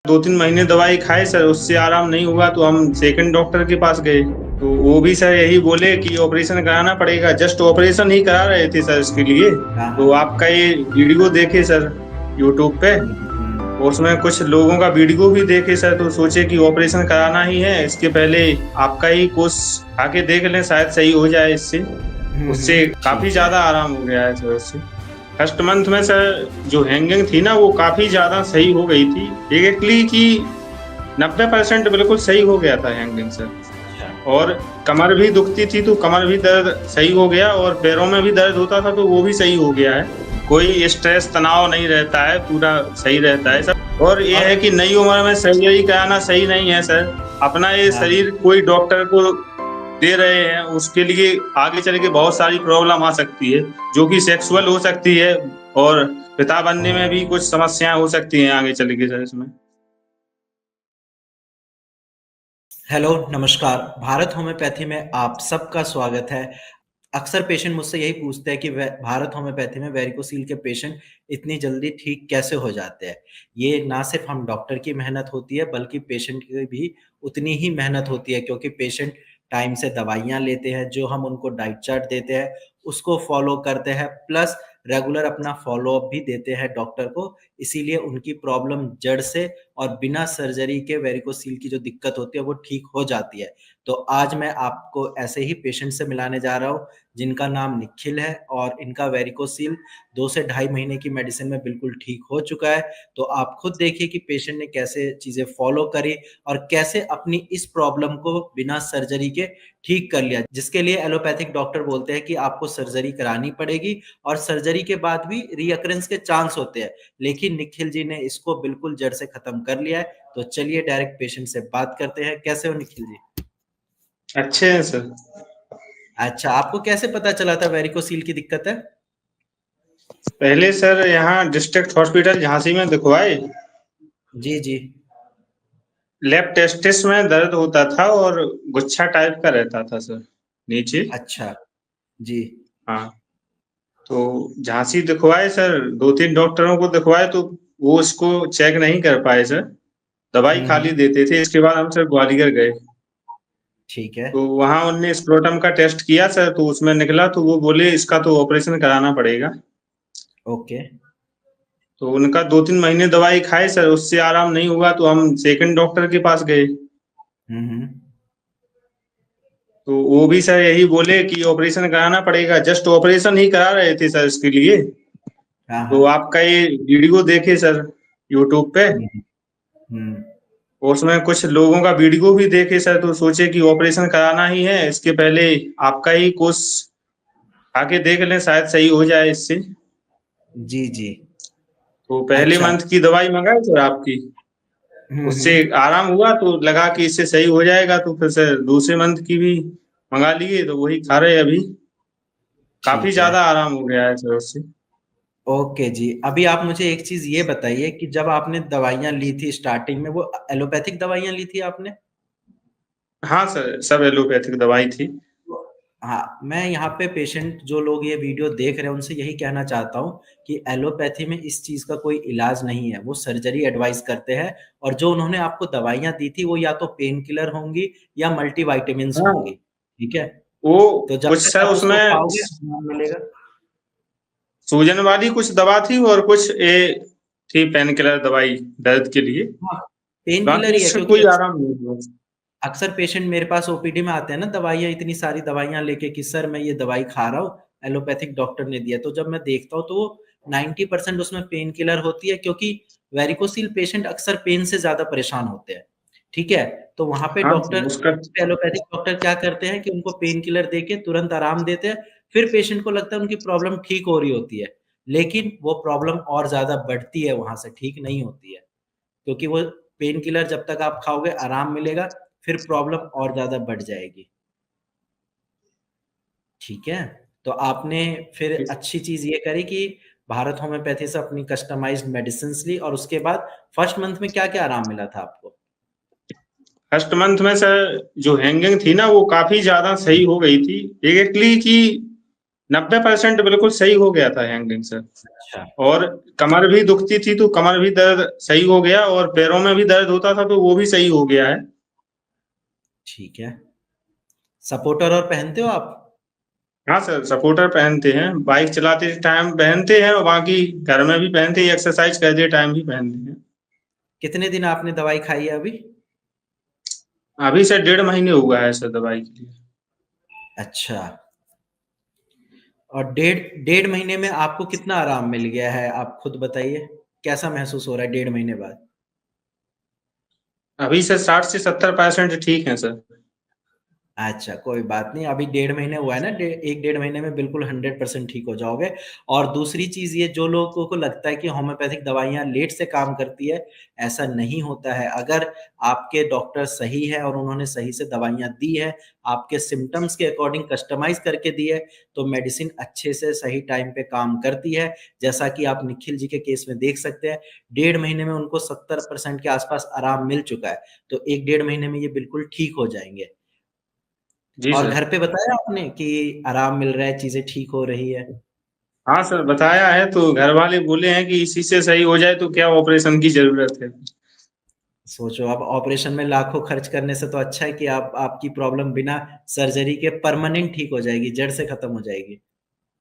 2-3 महीने दवाई खाए सर, उससे आराम नहीं हुआ तो हम सेकंड डॉक्टर के पास गए। तो वो भी सर यही बोले कि ऑपरेशन कराना पड़ेगा। जस्ट ऑपरेशन ही करा रहे थे सर इसके लिए। हाँ, तो हाँ। आपका ये वीडियो देखे सर यूट्यूब पे, हुँ। उसमें कुछ लोगों का वीडियो भी देखे सर, तो सोचे कि ऑपरेशन कराना ही है। इसके पहले आपका ही कोर्स आके देख लें, शायद सही हो जाए इससे। उससे काफ़ी ठीक है। ज़्यादा आराम हो गया है सर उससे। फर्स्ट मंथ में सर जो हैंगिंग थी ना, वो काफ़ी ज़्यादा सही हो गई थी। एग्ज़ैक्टली कि 90% बिल्कुल सही हो गया था हैंगिंग सर। अच्छा। और कमर भी दुखती थी तो कमर भी दर्द सही हो गया, और पैरों में भी दर्द होता था तो वो भी सही हो गया है। कोई स्ट्रेस तनाव नहीं रहता है, पूरा सही रहता है सर। और ये और है कि नई उम्र में सर्जरी कराना सही नहीं है सर। अपना ये हाँ, शरीर कोई डॉक्टर को दे रहे हैं, उसके लिए आगे चल के बहुत सारी प्रॉब्लम आ सकती है, जो कि सेक्सुअल हो सकती है, और पिता बनने में भी कुछ समस्याएँ हो सकती हैं आगे चल के सर इसमें। हेलो, नमस्कार। भारत होम्योपैथी में आप सबका स्वागत है। अक्सर पेशेंट मुझसे यही पूछते हैं कि वे भारत होम्योपैथी में वेरिकोसील के पेशेंट इतनी जल्दी ठीक कैसे हो जाते हैं? ये ना सिर्फ़ हम डॉक्टर की मेहनत होती है, बल्कि पेशेंट की भी उतनी ही मेहनत होती है, क्योंकि पेशेंट टाइम से दवाइयाँ लेते हैं, जो हम उनको डाइट चार्ट देते हैं, उसको फ़ॉलो करते हैं, प्लस रेगुलर अपना फ़ॉलो-अप भी देते हैं डॉक्टर को। इसीलिए उनकी प्रॉब्लम जड़ से और बिना सर्जरी के वेरिकोसील की जो दिक्कत होती है, वो ठीक हो जाती है। तो आज मैं आपको ऐसे ही पेशेंट से मिलाने जा रहा हूँ, जिनका नाम निखिल है और इनका वेरिकोसील 2 से ढाई महीने की मेडिसिन में बिल्कुल ठीक हो चुका है। तो आप खुद देखिए कि पेशेंट ने कैसे चीज़ें फ़ॉलो करी और कैसे अपनी इस प्रॉब्लम को बिना सर्जरी के ठीक कर लिया। जिसके लिए एलोपैथिक डॉक्टर बोलते हैं कि आपको सर्जरी करानी पड़ेगी और सर्जरी के बाद भी रीअकरेंस के चांस होते हैं। लेकिन निखिल जी ने इसको बिल्कुल जड़ से खत्म कर लिया है। तो चलिए डायरेक्ट पेशेंट से बात करते हैं। कैसे हो निखिल जी? अच्छे हैं सर। अच्छा, आपको कैसे पता चला था वेरिकोसील की दिक्कत है? पहले सर यहाँ डिस्ट्रिक्ट हॉस्पिटल झांसी में दिखवाए। जी, जी। लेफ्ट टेस्टिस में दर्द होता था और गुच्छा टाइप का रहता था सर नीचे। अच्छा, जी। हाँ, तो झांसी दिखवाए सर, 2-3 डॉक्टरों को दिखवाए तो वो उसको चेक नहीं कर पाए सर। दवाई खाली हुँ। देते थे। इसके बाद हम सर ग्वालियर गए। ठीक है। तो वहाँ उनने स्क्रोटम का टेस्ट किया सर, तो उसमें निकला, तो वो बोले इसका तो ऑपरेशन कराना पड़ेगा। ओके। तो उनका 2-3 महीने दवाई खाए सर, उससे आराम नहीं हुआ तो हम सेकंड डॉक्टर के पास गए। हुँ, हुँ। तो वो भी सर यही बोले कि ऑपरेशन कराना पड़ेगा। जस्ट ऑपरेशन ही करा रहे थे सर इसके लिए। हाँ, तो हाँ। आपका ये वीडियो देखे सर यूट्यूब पे, हुँ, हुँ। हुँ। और उसमें कुछ लोगों का वीडियो भी देखे सर, तो सोचे कि ऑपरेशन कराना ही है। इसके पहले आपका ही कोर्स आके देख लें, शायद सही हो जाए इससे। जी, जी। तो पहले अच्छा। मंथ की दवाई मंगाई सर आपकी, हुँ, उससे हुँ। आराम हुआ तो लगा कि इससे सही हो जाएगा, तो फिर सर दूसरे मंथ की भी मंगा लिए, तो वही खा रहे हैं अभी। काफ़ी ठीक है। ज़्यादा आराम हो गया है सर उससे। ओके जी। अभी आप मुझे एक चीज़ ये बताइए कि जब आपने दवाइयाँ ली थी स्टार्टिंग में, वो एलोपैथिक दवाइयाँ ली थी आपने? हाँ सर, सब एलोपैथिक दवाई थी। हाँ, मैं यहाँ पे पेशेंट जो लोग ये वीडियो देख रहे हैं उनसे यही कहना चाहता हूँ कि एलोपैथी में इस चीज़ का कोई इलाज नहीं है, वो सर्जरी एडवाइस करते हैं और जो उन्होंने आपको दवाइयाँ दी थी वो या तो पेन किलर होंगी या मल्टीविटामिन्स हाँ, होंगी, ठीक है? वो तो जब कुछ तक सर आप उसको उसमें खाओगे आराम मिलेगा। सूजन वाली कुछ दवा थी, और कुछ ये थी पेन किलर दवाई दर्द के लिए। हाँ, पेन किलर बाकी ही है इससे क्योंकि कोई आराम नहीं हुआ। अक्सर पेशेंट मेरे पास ओपीडी में आते हैं ना दवाइयाँ इतनी सारी दवाइयाँ लेके कि सर मैं ये दवाई खा रहा हूँ, एलोपैथिक डॉक्टर ने दिया। तो जब मैं देखता हूँ तो वो 90% उसमें पेन किलर होती है क्योंकि वेरिकोसिल पेशेंट अक्सर पेन से ज़्यादा परेशान होते हैं, ठीक है? तो वहाँ पे हाँ डॉक्टर सर, उसका एलोपैथिक डॉक्टर क्या करते हैं कि उनको पेन किलर देके तुरंत आराम देते हैं, फिर पेशेंट को लगता है उनकी प्रॉब्लम ठीक हो रही होती है। लेकिन वो प्रॉब्लम और ज़्यादा बढ़ती है वहाँ से, ठीक नहीं होती है। क्योंकि वो पेन किलर जब तक आप खाओगे आराम मिलेगा, फिर प्रॉब्लम और ज़्यादा बढ़ जाएगी। ठीक है? तो आपने फिर अच्छी चीज़ ये करी कि भारत होम्योपैथी से अपनी कस्टमाइज़्ड मेडिसिन्स ली और उसके बाद फर्स्ट मंथ में क्या-क्या आराम मिला था आपको? फर्स्ट मंथ में सर जो हैंगिंग थी ना, वो काफ़ी ज़्यादा सही हो गई थी। एग्ज़ैक्टली कि 90% बिल्कुल सही हो गया था हैंगलिंग सर। अच्छा। और कमर भी दुखती थी तो कमर भी दर्द सही हो गया, और पैरों में भी दर्द होता था तो वो भी सही हो गया है। ठीक है। सपोर्टर और पहनते हो आप? हाँ सर, सपोर्टर पहनते हैं, बाइक चलाते टाइम पहनते हैं और बाकी घर में भी पहनते हैं, एक्सरसाइज करते टाइम भी पहनते हैं। कितने दिन आपने दवाई खाई है अभी? अभी सर 1.5 महीने हुआ है सर दवाई के लिए। अच्छा। और डेढ़ डेढ़ महीने में आपको कितना आराम मिल गया है, आप खुद बताइए? कैसा महसूस हो रहा है 1.5 महीने बाद? अभी सर 60 से 70% ठीक है सर। अच्छा, कोई बात नहीं। अभी 1.5 महीने हुआ है ना, 1 डेढ़ महीने में बिल्कुल 100% ठीक हो जाओगे। और दूसरी चीज़ ये, जो लोगों को लगता है कि होम्योपैथिक दवाइयाँ लेट से काम करती है, ऐसा नहीं होता है। अगर आपके डॉक्टर सही है और उन्होंने सही से दवाइयाँ दी है, आपके सिम्पटम्स के अकॉर्डिंग कस्टमाइज़ करके दी है, तो मेडिसिन अच्छे से सही टाइम पे काम करती है। जैसा कि आप निखिल जी के केस में देख सकते हैं, 1.5 महीने में उनको 70% के आस-पास आराम मिल चुका है। तो 1 डेढ़ महीने में ये बिल्कुल ठीक हो जाएँगे। जी और सर। घर पे बताया आपने कि आराम मिल रहा है, चीज़ें ठीक हो रही है? हाँ सर, बताया है तो घर वाले बोले हैं कि इसी से सही हो जाए तो क्या ऑपरेशन की जरूरत है। सोचो, अब ऑपरेशन में लाखों खर्च करने से तो अच्छा है कि आप आपकी प्रॉब्लम बिना सर्जरी के परमानेंट ठीक हो जाएगी, जड़ से खत्म हो जाएगी।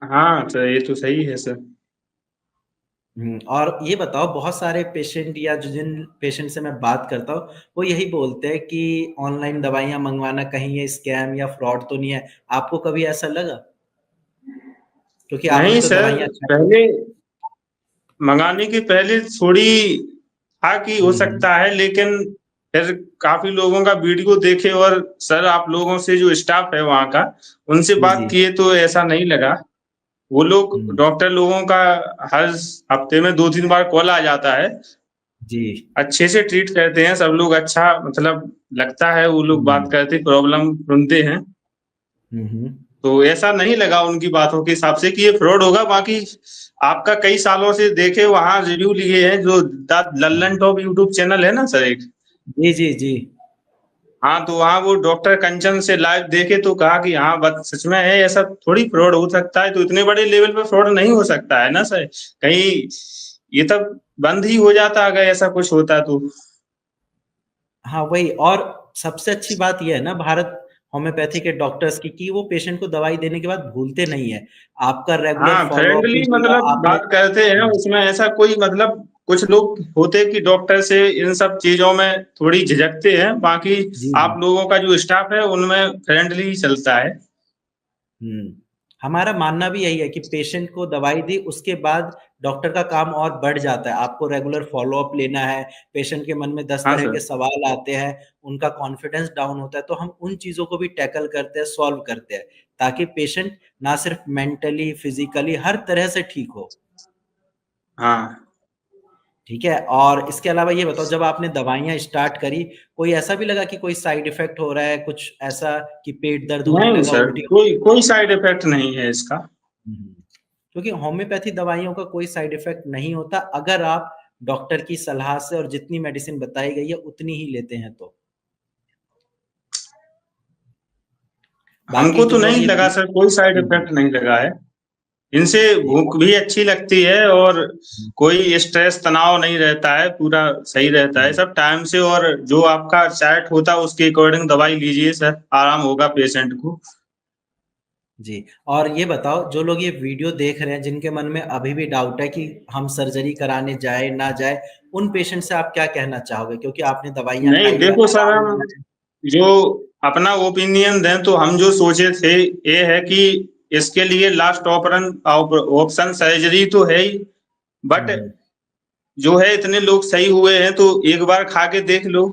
हाँ सर, ये तो सही है सर। और ये बताओ, बहुत सारे पेशेंट या जो जिन पेशेंट से मैं बात करता हूँ, वो यही बोलते हैं कि ऑनलाइन दवाइयाँ मँगवाना कहीं ये स्कैम या फ्रॉड तो नहीं है। आपको कभी ऐसा लगा? क्योंकि आपने नहीं तो सर, दवाइयाँ पहले मंगाने के पहले थोड़ी था कि हो हुँ, सकता है, लेकिन फिर काफी लोगों का वीडियो देखे और सर आप लोगों से जो स्टाफ है वहाँ का, उनसे जी, बात जी। किए तो ऐसा नहीं लगा। वो लोग हुँ, डॉक्टर लोगों का हर हफ्ते में 2-3 बार कॉल आ जाता है। जी। अच्छे से ट्रीट करते हैं सब लोग, अच्छा मतलब लगता है वो लोग बात हुँ, करते, प्रॉब्लम सुनते हैं। हुँ, हुँ। तो ऐसा नहीं लगा उनकी बातों के हिसाब से कि ये फ्रॉड होगा। बाकी आपका कई सालों से देखे वहाँ रिव्यू लिए हैं, जो the Lallan top YouTube channel है ना सर एक। जी, जी, जी। हाँ, तो वहाँ वो डॉक्टर कंचन से लाइव देखे तो कहा कि हाँ बात सच में है, ऐसा थोड़ी फ्रॉड हो सकता है, तो इतने बड़े लेवल पे फ्रॉड नहीं हो सकता है ना सर। कहीं ये तब बंद ही हो जाता अगर ऐसा कुछ होता तो। हाँ, वही। और सबसे अच्छी बात ये है ना भारत होम्योपैथी के डॉक्टर्स की, कि वो पेशेंट को दवाई देने के बाद भूलते नहीं है। आपका रेगुलर हाँ, फ़ॉलो-अप फ्रेंडली लीजिएगा मतलब आपने। बात करते हैं उसमें, ऐसा कोई मतलब कुछ लोग होते कि डॉक्टर से इन सब चीज़ों में थोड़ी झिझकते हैं, बाकी जी, आप जी। लोगों का जो स्टाफ है उनमें फ्रेंडली ही चलता है। हुँ। हमारा मानना भी यही है कि पेशेंट को दवाई दी, उसके बाद डॉक्टर का काम और बढ़ जाता है। आपको रेगुलर फ़ॉलो-अप लेना है, पेशेंट के मन में 10 हाँ तरह सर। के सवाल आते हैं, उनका कॉन्फिडेंस डाउन होता है, तो हम उन चीज़ों को भी टैकल करते हैं, सॉल्व करते हैं, ताकि पेशेंट ना सिर्फ मेंटली, फिज़िकली हर तरह से ठीक हो। हाँ। ठीक है? और इसके अलावा ये बताओ, जब आपने दवाइयाँ स्टार्ट करी, कोई ऐसा भी लगा कि कोई साइड इफ़ेक्ट हो रहा है, कुछ ऐसा कि पेट दर्द होने नहीं लगा, सर, उल्टी कोई कोई साइड इफ़ेक्ट नहीं है इसका। हुँ। क्योंकि होम्योपैथी दवाइयों का कोई साइड इफ़ेक्ट नहीं होता, अगर आप डॉक्टर की सलाह से और जितनी मेडिसिन बताई गई है, उतनी ही लेते हैं तो। बाकी हमको तो जो लोग नहीं ये लगा सर, कोई साइड हुँ, हुँ। इफ़ेक्ट नहीं लगा है। इनसे जी, भूख भी अच्छी लगती है और हुँ, कोई स्ट्रेस तनाव नहीं रहता है, पूरा सही रहता है हुँ। सब टाइम से, और जो आपका चार्ट होता है उसके अकॉर्डिंग दवाई लीजिए सर, आराम होगा पेशेंट को। जी, और ये बताओ, जो लोग ये वीडियो देख रहे हैं, जिनके मन में अभी भी डाउट है कि हम सर्जरी कराने जाएँ, ना जाएँ, उन पेशेंट से आप क्या कहना चाहोगे? क्योंकि आपने दवाइयाँ नहीं खाई है, देखो सर, आराम हम मिला है। जो अपना ओपिनियन दें तो हम जो सोचे थे ये है कि इसके लिए लास्ट ऑप्शन सर्जरी तो है ही, हुँ, बट हुँ। जो है इतने लोग सही हुए हैं तो एक बार खा के देख लो।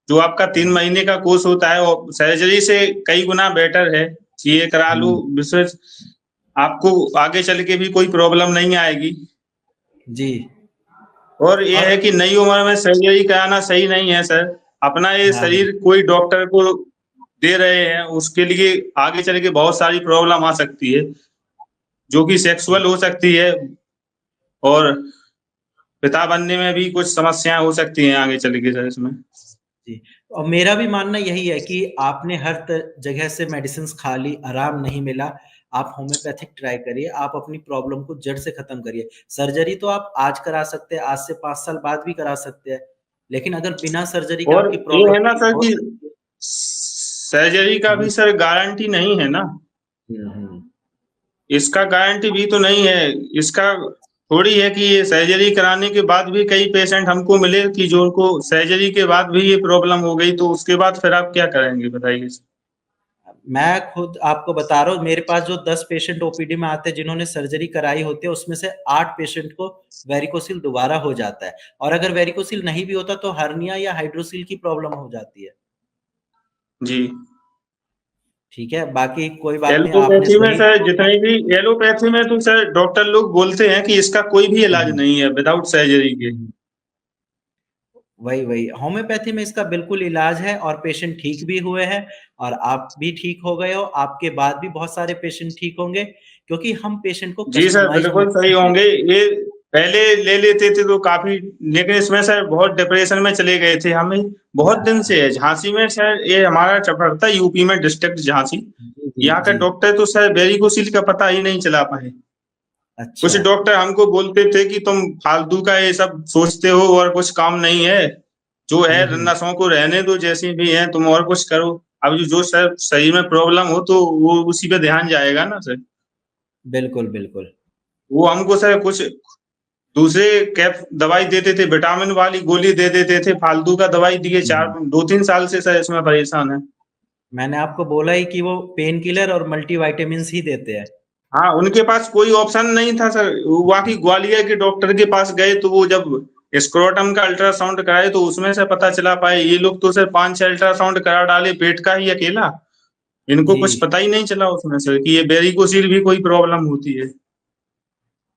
जो आपका 3 महीने का कोर्स होता है वो सर्जरी से कई गुना बेटर है। ये करा लो, हुँ, विशेष आपको आगे चल के भी कोई प्रॉब्लम नहीं आएगी। जी। और ये और है कि नई उम्र में सर्जरी कराना सही नहीं है सर। अपना ये हाँ, हाँ। शरीर कोई डॉक्टर को दे रहे हैं, उसके लिए आगे चल के बहुत सारी प्रॉब्लम आ सकती है, जो कि सेक्सुअल हो सकती है, और पिता बनने में भी कुछ समस्याएँ हो सकती हैं आगे चल के सर इसमें। जी, और मेरा भी मानना यही है कि आपने हर जगह से मेडिसिन्स खा ली, आराम नहीं मिला। आप होम्योपैथिक ट्राई करिए, आप अपनी प्रॉब्लम को जड़ से खत्म करिए। सर्जरी तो आप आज करा सकते हैं, आज से 5 साल बाद भी करा सकते हैं, लेकिन अगर बिना सर्जरी के और आपकी ये प्रॉब्लम है ना ठीक सर हो कि सकती है। सर्जरी का जी। भी सर गारंटी नहीं है ना। हुँ। इसका गारंटी भी तो नहीं है। इसका थोड़ी है कि ये सर्जरी कराने के बाद भी कई पेशेंट हमको मिले कि जो उनको सर्जरी के बाद भी ये प्रॉब्लम हो गई, तो उसके बाद फिर आप क्या करेंगे बताइए? मैं खुद आपको बता रहा हूँ, मेरे पास जो 10 पेशेंट ओपीडी में आते हैं जिन्होंने सर्जरी कराई होती है, उसमें से 8 पेशेंट को वेरिकोसिल दोबारा हो जाता है, और अगर वेरिकोसिल नहीं भी होता तो हर्निया या हाइड्रोसिल की प्रॉब्लम हो जाती है। जी। ठीक है, बाकी कोई बात नहीं, आपने एलोपैथी में सही सर जितनी भी एलोपैथी में तो सर डॉक्टर लोग बोलते हैं कि इसका कोई भी इलाज हुँ, नहीं है विदाउट सर्जरी के। हुँ। वही। होम्योपैथी में इसका बिल्कुल इलाज है, और पेशेंट ठीक भी हुए हैं, और आप भी ठीक हो गए हो, आपके बाद भी बहुत सारे पेशेंट ठीक होंगे, क्योंकि हम पेशेंट को जी सर, कस्टमाइज़्ड बिल्कुल सही मेडिसिन होंगे। देते हैं। ये पहले ले लेते थे तो काफ़ी, लेकिन इसमें सर बहुत डिप्रेशन में चले गए थे। हमें बहुत दिन हाँ, से है झांसी में सर, ये हमारा पड़ता है यूपी में डिस्ट्रिक्ट झांसी। जी, जी, यहाँ का जी। डॉक्टर तो सर वेरिकोसिल का पता ही नहीं चला पाए। कुछ अच्छा। डॉक्टर हमको बोलते थे कि तुम फालतू का ये सब सोचते हो और कुछ काम नहीं है। जो है हुँ, हुँ। नसों को रहने दो जैसी भी हैं, तुम और कुछ करो। अब जो सर शरीर में प्रॉब्लम हो तो वो उसी पे ध्यान जाएगा ना सर। बिल्कुल, बिल्कुल। वो हमको सर कुछ दूसरे कैप दवाई देते थे, विटामिन वाली गोली दे देते थे, फालतू का दवाई दिए। हुँ, हुँ। 2-3 साल से सर इसमें परेशान है। मैंने आपको बोला ही कि वो पेन किलर और मल्टीविटामिन्स ही देते हैं। हाँ, उनके पास कोई ऑप्शन नहीं था सर। बाकी ग्वालियर के डॉक्टर के पास गए तो वो जब स्क्रोटम का अल्ट्रासाउंड कराए तो उसमें से पता चला पाए। ये लोग तो सर 5-6 अल्ट्रासाउंड करा डाले पेट का ही अकेला। इनको कुछ जी। पता ही नहीं चला उसमें से कि ये वेरिकोसिल भी कोई प्रॉब्लम होती है।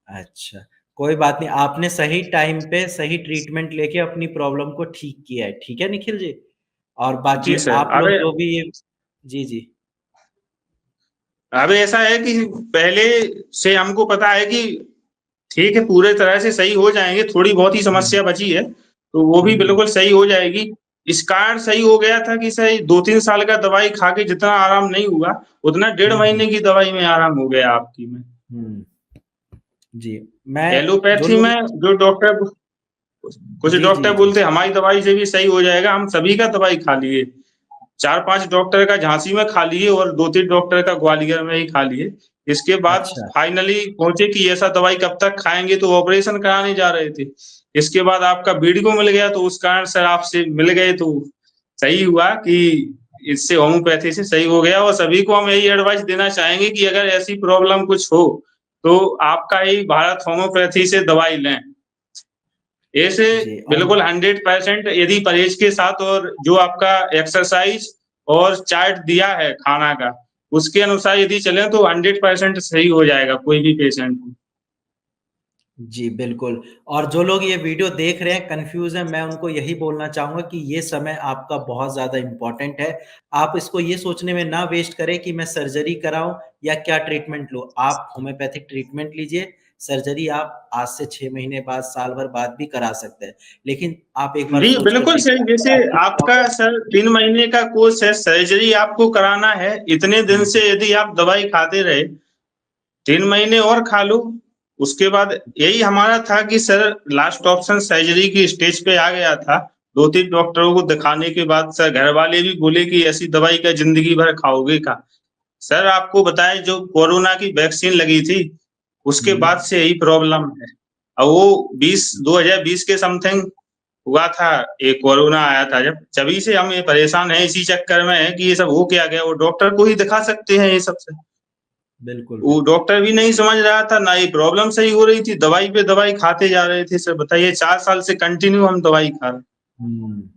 अच्छा, कोई बात नहीं, आपने सही टाइम पे सही ट्रीटमेंट लेके अपनी प्रॉब्लम को ठीक किया है, ठीक है निखिल जी? और बाकी जी सर। आप अबे लोग जो भी ये जी, जी। अबे ऐसा है कि पहले से हमको पता है कि ठीक है, पूरे तरह से सही हो जाएँगे, थोड़ी बहुत ही हुँ, समस्या बची है, तो वो हुँ, भी हुँ, बिल्कुल सही हो जाएगी। इस कारण सही हो गया था कि सही 2-3 साल का दवाई खा के जितना आराम नहीं हुआ, उतना डेढ़ हुँ, हुँ, महीने की दवाई में आराम हो गया आपकी में। हुँ। जी, मैं जो एलोपैथी लोग में जो डॉक्टर कुछ जी, जी, डॉक्टर जी। बोलते हैं हमारी दवाई से भी सही हो जाएगा, हम सभी का दवाई खा लिए। 4-5 डॉक्टर का झांसी में खा लिए और 2-3 डॉक्टर का ग्वालियर में ही खा लिए। इसके बाद अच्छा, फाइनली पहुँचे कि ऐसा दवाई कब तक खाएँगे, तो ऑपरेशन कराने जा रहे थे। इसके बाद आपका वीडियो मिल गया तो उस कारण सर आपसे मिल गए तो सही हुआ कि इससे होम्योपैथी से सही हो गया। और सभी को हम यही एडवाइस देना चाहेंगे कि अगर ऐसी प्रॉब्लम कुछ हो, तो आपका ही भारत होम्योपैथी से दवाई लें। ऐसे जी, और बिल्कुल 100% यदि परहेज के साथ और जो आपका एक्सरसाइज और चार्ट दिया है खाना का, उसके अनुसार यदि चलें तो 100% सही हो जाएगा कोई भी पेशेंट। जी, बिल्कुल। और जो लोग ये वीडियो देख रहे हैं, कन्फ्यूज़ हैं, मैं उनको यही बोलना चाहूँगा कि ये समय आपका बहुत ज़्यादा इम्पोर्टेंट है। आप इसको ये सोचने में ना वेस्ट करें कि मैं सर्जरी कराऊँ या क्या ट्रीटमेंट लूँ। आप होम्योपैथिक ट्रीटमेंट लीजिए, सर्जरी आप आज से 6 महीने बाद, साल भर बाद भी करा सकते हैं। लेकिन आप एक बार जी, सोच कर बिल्कुल देखिए, सही। अगर जैसे आपकी आपका प्रॉब्लम सर 3 महीने का कोर्स है, सर्जरी आपको कराना है, इतने दिन हुँ, से यदि आप दवाई खाते रहे, 3 महीने और खा लो। उसके बाद यही हमारा था कि सर लास्ट ऑप्शन सर्जरी की स्टेज पे आ गया था। 2-3 डॉक्टरों को दिखाने के बाद सर घरवाले भी बोले कि ऐसी दवाई क्या ज़िंदगी भर खाओगे क्या? सर आपको बताएँ जो कोरोना की वैक्सीन लगी थी, उसके हुँ, बाद से यही प्रॉब्लम है। और वो 2020 के समथिंग हुआ था, ये कोरोना आया था जब, तभी से हम ये परेशान हैं, इसी चक्कर में हैं कि ये सब हो क्या गया? वो डॉक्टर को ही दिखा सकते हैं ये सब से। बिल्कुल, वो बिल्कुल। डॉक्टर भी नहीं समझ रहा था, ना ये प्रॉब्लम सही हो रही थी, दवाई पे दवाई खाते जा रहे थे। सर बताइए 4 साल से कंटिन्यू हम दवाई खा रहे हैं। हुँ।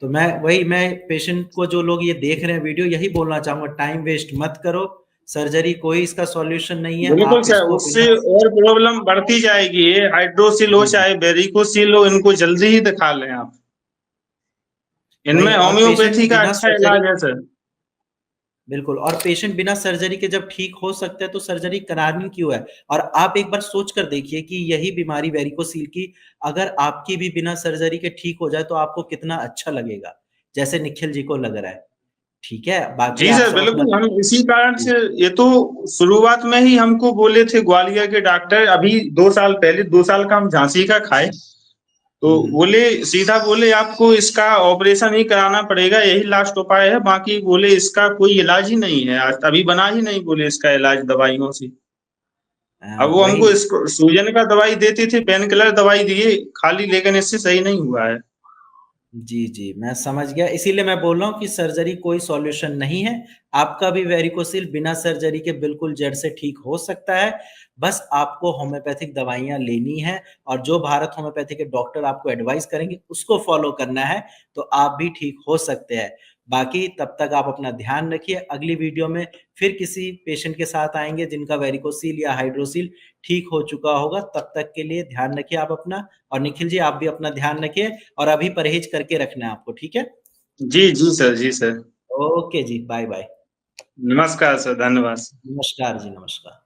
तो मैं पेशेंट को, जो लोग ये देख रहे हैं वीडियो, यही बोलना चाहूँगा, टाइम वेस्ट मत करो। सर्जरी कोई इसका सॉल्यूशन नहीं है। बिल्कुल आप सर, इसको उससे बिना और प्रॉब्लम बढ़ती जाएगी। ये हाइड्रोसिल हो जी, जी। चाहे वेरिकोसिल हो, इनको जल्दी ही दिखा लें आप। वही, इनमें और होम्योपैथी पेशेंट का बिना अच्छा सर्जरी इलाज है सर। बिल्कुल, और पेशेंट बिना सर्जरी के जब ठीक हो सकते हैं तो सर्जरी करानी क्यों है? और आप एक बार सोच कर देखिए कि यही बीमारी वेरिकोसील की, अगर आपकी भी बिना सर्जरी के ठीक हो जाए तो आपको कितना अच्छा लगेगा, जैसे निखिल जी को लग रहा है। ठीक है, बाकी जी आप सर, सब अपना। बिल्कुल। हम इसी कारण जी। से, ये तो शुरुआत में ही हमको बोले थे ग्वालियर के डॉक्टर, अभी 2 साल पहले, 2 साल का हम झांसी का खाए, तो बोले, सीधा बोले आपको इसका ऑपरेशन ही कराना पड़ेगा, यही लास्ट उपाय है, बाकी बोले इसका कोई इलाज ही नहीं है, आज अभी बना ही नहीं बोले इसका इलाज दवाइयों से। अब वो वही। हमको इसको सूजन का दवाई देते थे, पेन किलर दवाई दिए खाली, लेकिन इससे सही नहीं हुआ है। जी, जी, मैं समझ गया। इसीलिए मैं बोल रहा हूँ कि सर्जरी कोई सॉल्यूशन नहीं है। आपका भी वेरिकोसिल बिना सर्जरी के बिल्कुल जड़ से ठीक हो सकता है। बस आपको होम्योपैथिक दवाइयाँ लेनी हैं और जो भारत होम्योपैथी के डॉक्टर आपको एडवाइस करेंगे, उसको फ़ॉलो करना है, तो आप भी ठीक हो सकते हैं। बाकी तब तक आप अपना ध्यान रखिए। अगली वीडियो में फिर किसी पेशेंट के साथ आएँगे जिनका वेरिकोसिल या हाइड्रोसिल ठीक हो चुका होगा। तब तक के लिए ध्यान रखिए आप अपना, और निखिल जी आप भी अपना ध्यान रखिए और अभी परहेज करके रखना है आपको, ठीक है? जी जी सर, जी सर। ओके जी, बाय बाय। नमस्कार सर, धन्यवाद। नमस्कार जी, नमस्कार।